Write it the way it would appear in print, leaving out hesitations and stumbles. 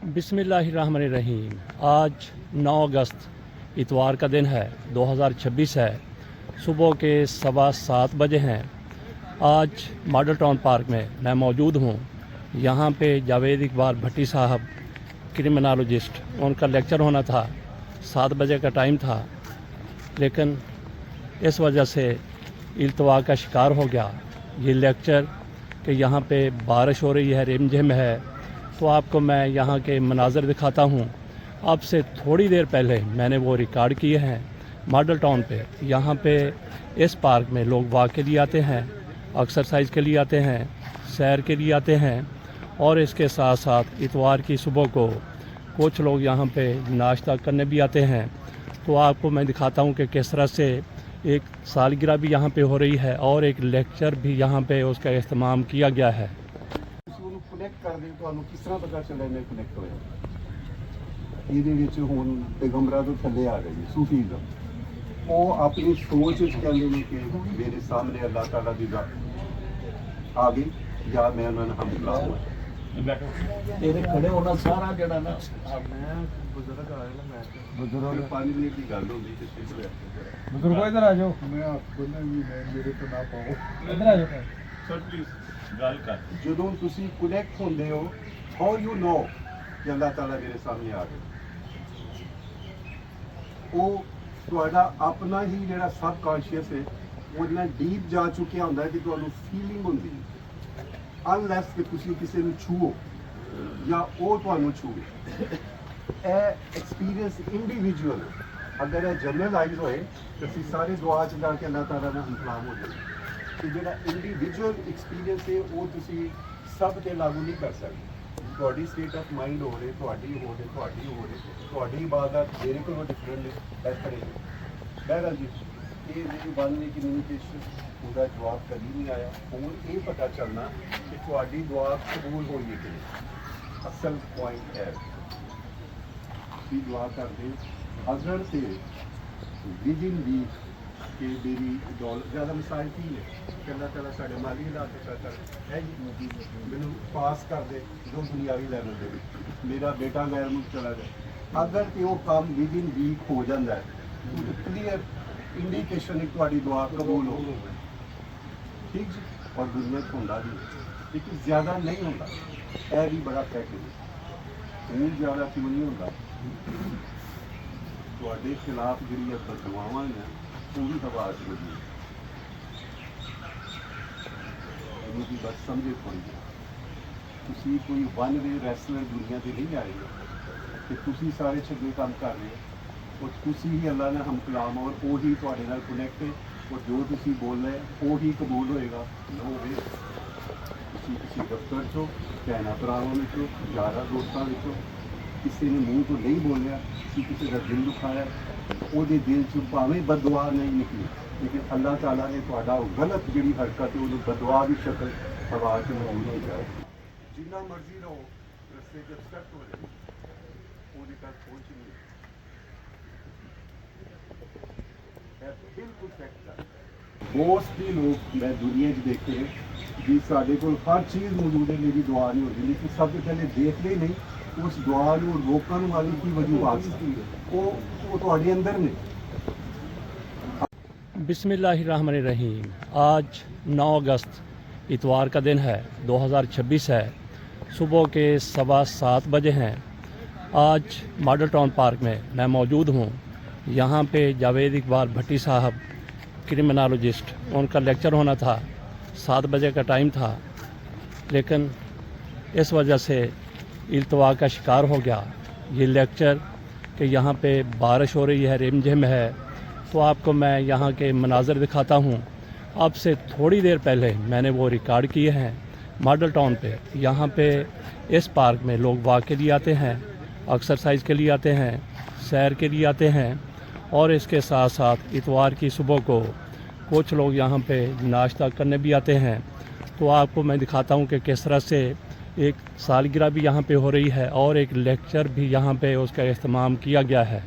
बिस्मिल्लाहिर्रहमानिर्रहीम। आज 9 अगस्त इतवार का दिन है, 2026 है। सुबह के 7:15 बजे हैं। आज मॉडल टाउन पार्क में मैं मौजूद हूँ। यहाँ पे जावेद इकबाल भट्टी साहब क्रिमिनोलॉजिस्ट, उनका लेक्चर होना था, 7 बजे का टाइम था, लेकिन इस वजह से इल्तवा का शिकार हो गया ये लेक्चर कि यहाँ पे बारिश हो रही है, रिमझिम है। तो आपको मैं यहाँ के मनाज़र दिखाता हूँ। अब से थोड़ी देर पहले मैंने वो रिकॉर्ड किए हैं मॉडल टाउन पे। यहाँ पे इस पार्क में लोग वॉक के लिए आते हैं, एक्सरसाइज के लिए आते हैं, सैर के लिए आते हैं, और इसके साथ साथ इतवार की सुबह को कुछ लोग यहाँ पे नाश्ता करने भी आते हैं। तो आपको मैं दिखाता हूँ कि किस तरह से एक सालगिरह भी यहाँ पे हो रही है और एक लेक्चर भी यहाँ पे उसका इस्तेमाल किया गया है। कनेक्ट कर दे तो किस तरह पता चले मैं कनेक्ट होया ਇਹਦੇ ਵਿੱਚ ਹੁਣ ਪੈਗੰਬਰਾਂ ਤੋਂ ਥੱਲੇ ਆ ਗਈ ਸੂਫੀਜ਼ਮ। ਉਹ ਆਪਣੀ ਸੋਚ ਵਿੱਚ ਕਹਿੰਦੇ ਨੇ ਕਿ ਮੇਰੇ ਸਾਹਮਣੇ ਅੱਲਾਹ ਤਾਲਾ ਦੀ ਜ਼ਾਤ ਆ ਗਈ ਜਾਂ ਮੈਂ ਉਹਨਾਂ ਨੂੰ ਹਮਲਾ ਹੋਇਆ। ਤੇਰੇ ਖੜੇ ਹੋਣਾ ਸਾਰਾ ਜਿਹੜਾ ਨਾ ਮੈਂ ਬਜ਼ੁਰਗ ਆਇਆ ਨਾ ਮੈਂ ਬਜ਼ੁਰਗ 5 ਮਿੰਟ ਦੀ ਗੱਲ ਹੁੰਦੀ ਤੇ ਸਿੱਧੇ ਬਜ਼ੁਰਗੋ ਇਧਰ ਆ ਜਾਓ। ਮੈਂ ਆਪਕੋ ਨਾ ਵੀ ਮੇਰੇ ਤੋਂ ਨਾ ਪਾਓ ਇਧਰ ਆ ਜਾਓ ਸਰ ਪਲੀਜ਼ ਗੱਲ ਕਰ। ਜਦੋਂ ਤੁਸੀਂ ਕਨੈਕਟ ਹੁੰਦੇ ਹੋ ਹਾਊ ਯੂ ਨੋ ਕਿ ਅੱਲਾਹ ਤਾਲਾ ਮੇਰੇ ਸਾਹਮਣੇ ਆ ਗਿਆ, ਉਹ ਤੁਹਾਡਾ ਆਪਣਾ ਹੀ ਜਿਹੜਾ ਸਬਕੌਂਸ਼ੀਅਸ ਹੈ ਉਹਦੇ ਨਾਲ ਡੀਪ ਜਾ ਚੁੱਕਿਆ ਹੁੰਦਾ ਹੈ ਕਿ ਤੁਹਾਨੂੰ ਫੀਲਿੰਗ ਹੁੰਦੀ ਹੈ, ਅਨਲੈਸ ਕਿ ਤੁਸੀਂ ਕਿਸੇ ਨੂੰ ਛੂਹੋ ਜਾਂ ਉਹ ਤੁਹਾਨੂੰ ਛੂਹੇ। ਇਹ ਐਕਸਪੀਰੀਅੰਸ ਇੰਡੀਵਿਜੂਅਲ, ਅਗਰ ਇਹ ਜਨਰਲਾਈਜ਼ ਹੋਏ ਤਾਂ ਅਸੀਂ ਸਾਰੇ ਦੁਆ ਚ ਲਾ ਕੇ ਅੱਲਾਹ ਤਾਲਾ ਨਾਲ ਇਨਕਲਾਮ ਹੋ ਜਾਏ। ਕਿ ਜਿਹੜਾ ਇੰਡੀਵਿਜੂਅਲ ਐਕਸਪੀਰੀਅੰਸ ਹੈ ਉਹ ਤੁਸੀਂ ਸਭ ਤੇ ਲਾਗੂ ਨਹੀਂ ਕਰ ਸਕਦੇ। ਤੁਹਾਡੀ ਸਟੇਟ ਆਫ ਮਾਈਂਡ ਹੋ ਰਹੀ, ਤੁਹਾਡੀ ਹੋ ਰਹੀ, ਤੁਹਾਡੀ ਇਬਾਦਤ ਮੇਰੇ ਕੋਲੋਂ ਡਿਫਰੈਂਟ ਹੈ। ਇਸ ਤਰ੍ਹਾਂ ਬਹਿਰਹਾਲ ਜੀ ਇਹ ਜਿਹੜੀ ਵਨ ਵੇ ਕਮਿਊਨੀਕੇਸ਼ਨ ਉਹਦਾ ਜਵਾਬ ਕਦੀ ਨਹੀਂ ਆਇਆ। ਹੁਣ ਇਹ ਪਤਾ ਚੱਲਣਾ ਕਿ ਤੁਹਾਡੀ ਦੁਆ ਕਬੂਲ ਹੋਈ ਹੈ ਕਿ ਨਹੀਂ। ਅਸਲ ਪੁਆਇੰਟ ਹੈ ਕਿ ਦੁਆ ਕਰਦੇ ਅਗਰ ਤੇ ਵਿਦਿਨ ਵੀਕ ਕਿ ਮੇਰੀ ਦੌਲਤ ਜ਼ਿਆਦਾ ਮਿਸਾਲ ਕੀ ਹੈ ਕਿ ਅੱਲਾਹ ਤਾਲਾ ਸਾਡੇ ਮਾਲੀ ਹਾਲਾਤ ਤੇ ਕਰ ਹੈ ਜੀ ਮੈਨੂੰ ਪਾਸ ਕਰ ਦੇ ਜੋ ਦੁਨਿਆਵੀ ਲੈਵਲ ਦੇ ਵਿੱਚ ਮੇਰਾ ਬੇਟਾ ਗੈਰ ਮੁਲਕ ਚਲਾ ਜਾਏ, ਅਗਰ ਤੇ ਉਹ ਕੰਮ ਵਿਦਿਨ ਵੀਕ ਹੋ ਜਾਂਦਾ ਹੈ ਕਲੀਅਰ ਇੰਡੀਕੇਸ਼ਨ ਹੈ ਤੁਹਾਡੀ ਦੁਆ ਕਬੂਲ ਹੋ ਗਈ। ਠੀਕ ਜੀ। ਔਰ ਦੁਨੀਆ 'ਚ ਹੁੰਦਾ ਵੀ ਲੇਕਿਨ ਜ਼ਿਆਦਾ ਨਹੀਂ ਹੁੰਦਾ। ਇਹ ਵੀ ਬੜਾ ਫੈਕਟ ਹੈ। ਹੁਣ ਜ਼ਿਆਦਾ ਕਿਉਂ ਨਹੀਂ ਹੁੰਦਾ? ਤੁਹਾਡੇ ਖਿਲਾਫ ਜਿਹੜੀ ਬਦਦੁਆਵਾਂ ਨੇ ਉਹ ਵੀ ਹਵਾ 'ਚ ਹੋਈ ਇਹਨੂੰ ਵੀ ਬਸ ਸਮਝੇ ਥੋੜ੍ਹੀ ਜਿਹੀ। ਤੁਸੀਂ ਕੋਈ ਵਨ ਵੇ ਰੈਸਲਰ ਦੁਨੀਆ 'ਤੇ ਨਹੀਂ ਆਏ ਕਿ ਤੁਸੀਂ ਸਾਰੇ ਚੰਗੇ ਕੰਮ ਕਰ ਰਹੇ ਹੋ ਔਰ ਤੁਸੀਂ ਹੀ ਅੱਲਾ ਨਾਲ ਹਮਕਲਾਮ ਔਰ ਉਹੀ ਤੁਹਾਡੇ ਨਾਲ ਕਨੈਕਟ ਹੈ ਔਰ ਜੋ ਤੁਸੀਂ ਬੋਲ ਰਹੇ ਉਹੀ ਕਬੂਲ ਹੋਏਗਾ। ਨੋ ਵੇ। ਤੁਸੀਂ ਕਿਸੇ ਦਫ਼ਤਰ 'ਚੋਂ, ਭੈਣਾਂ ਭਰਾਵਾਂ ਵਿੱਚੋਂ, ਯਾਰਾਂ ਦੋਸਤਾਂ ਵਿੱਚੋਂ ਕਿਸੇ ਨੇ ਮੂੰਹ ਤੋਂ ਨਹੀਂ ਬੋਲਿਆ, ਤੁਸੀਂ ਕਿਸੇ ਦਾ ਦਿਲ ਦੁਖਾਇਆ, ਉਹਦੇ ਦਿਲ 'ਚ ਭਾਵੇਂ ਬਦਦੁਆ ਨਹੀਂ ਨਿਕਲੀ ਲੇਕਿਨ ਅੱਲਾਹ ਤਾਲਾ ਨੇ ਤੁਹਾਡਾ ਉਹ ਗਲਤ ਜਿਹੜੀ ਹਰਕਤ ਹੈ ਉਹਨੂੰ ਬਦਦੁਆ ਦੀ ਸ਼ਕਲ ਹਵਾ 'ਚ ਮੌਜੂਦ ਹੋ ਜਾਏ। ਜਿੰਨਾ ਮਰਜ਼ੀ ਰਹੋ ਰਸਤੇ 'ਚ ਸਟਕ ਹੋ ਜਾਏ ਉਹਦੇ ਤੱਕ ਪਹੁੰਚ ਨਹੀਂ। ਇਹ ਬਿਲਕੁਲ ਫੈਕਟ ਹੈ। ਬਹੁਤ ਹੀ ਲੋਕ ਮੈਂ ਦੁਨੀਆ 'ਚ ਦੇਖੇ ਜੀ ਸਾਡੇ ਕੋਲ ਹਰ ਚੀਜ਼ ਮੌਜੂਦ ਹੈ, ਮੇਰੀ ਦੁਆ ਨਹੀਂ ਹੁੰਦੀ ਲੇਕਿਨ ਸਭ ਤੋਂ ਪਹਿਲੇ ਦੇਖਦੇ ਨਹੀਂ ਉਸ ਦੁਆ ਨੂੰ ਰੋਕਣ ਵਾਲੀ ਕੀ ਵਜੂਹਾਤ ਸੀ ਉਹ ਤੁਹਾਡੇ ਅੰਦਰ ਨੇ। बिस्मिल्लाहिर्रहमानिर्रहीम। आज 9 अगस्त इतवार का दिन है, 2026 है। सुबह के 7:15 बजे हैं। आज मॉडल टाउन पार्क में मैं मौजूद हूँ। यहाँ पे जावेद इकबाल भट्टी साहब क्रिमिनोलॉजिस्ट, उनका लेक्चर होना था, 7 बजे का टाइम था, लेकिन इस वजह से इल्तवा का शिकार हो गया ये लेक्चर कि यहाँ पे बारिश हो रही है, रिमझिम है। तो आपको मैं यहाँ के मनाज़र दिखाता हूँ। अब से थोड़ी देर पहले मैंने वो रिकॉर्ड किए हैं मॉडल टाउन पे। यहाँ पे इस पार्क में लोग वॉक के लिए आते हैं, एक्सरसाइज के लिए आते हैं, सैर के लिए आते हैं, और इसके साथ साथ इतवार की सुबह को कुछ लोग यहाँ पे नाश्ता करने भी आते हैं। तो आपको मैं दिखाता हूँ कि किस तरह से एक सालगिरह भी यहाँ पे हो रही है और एक लेक्चर भी यहाँ पे उसका इस्तेमाल किया गया है।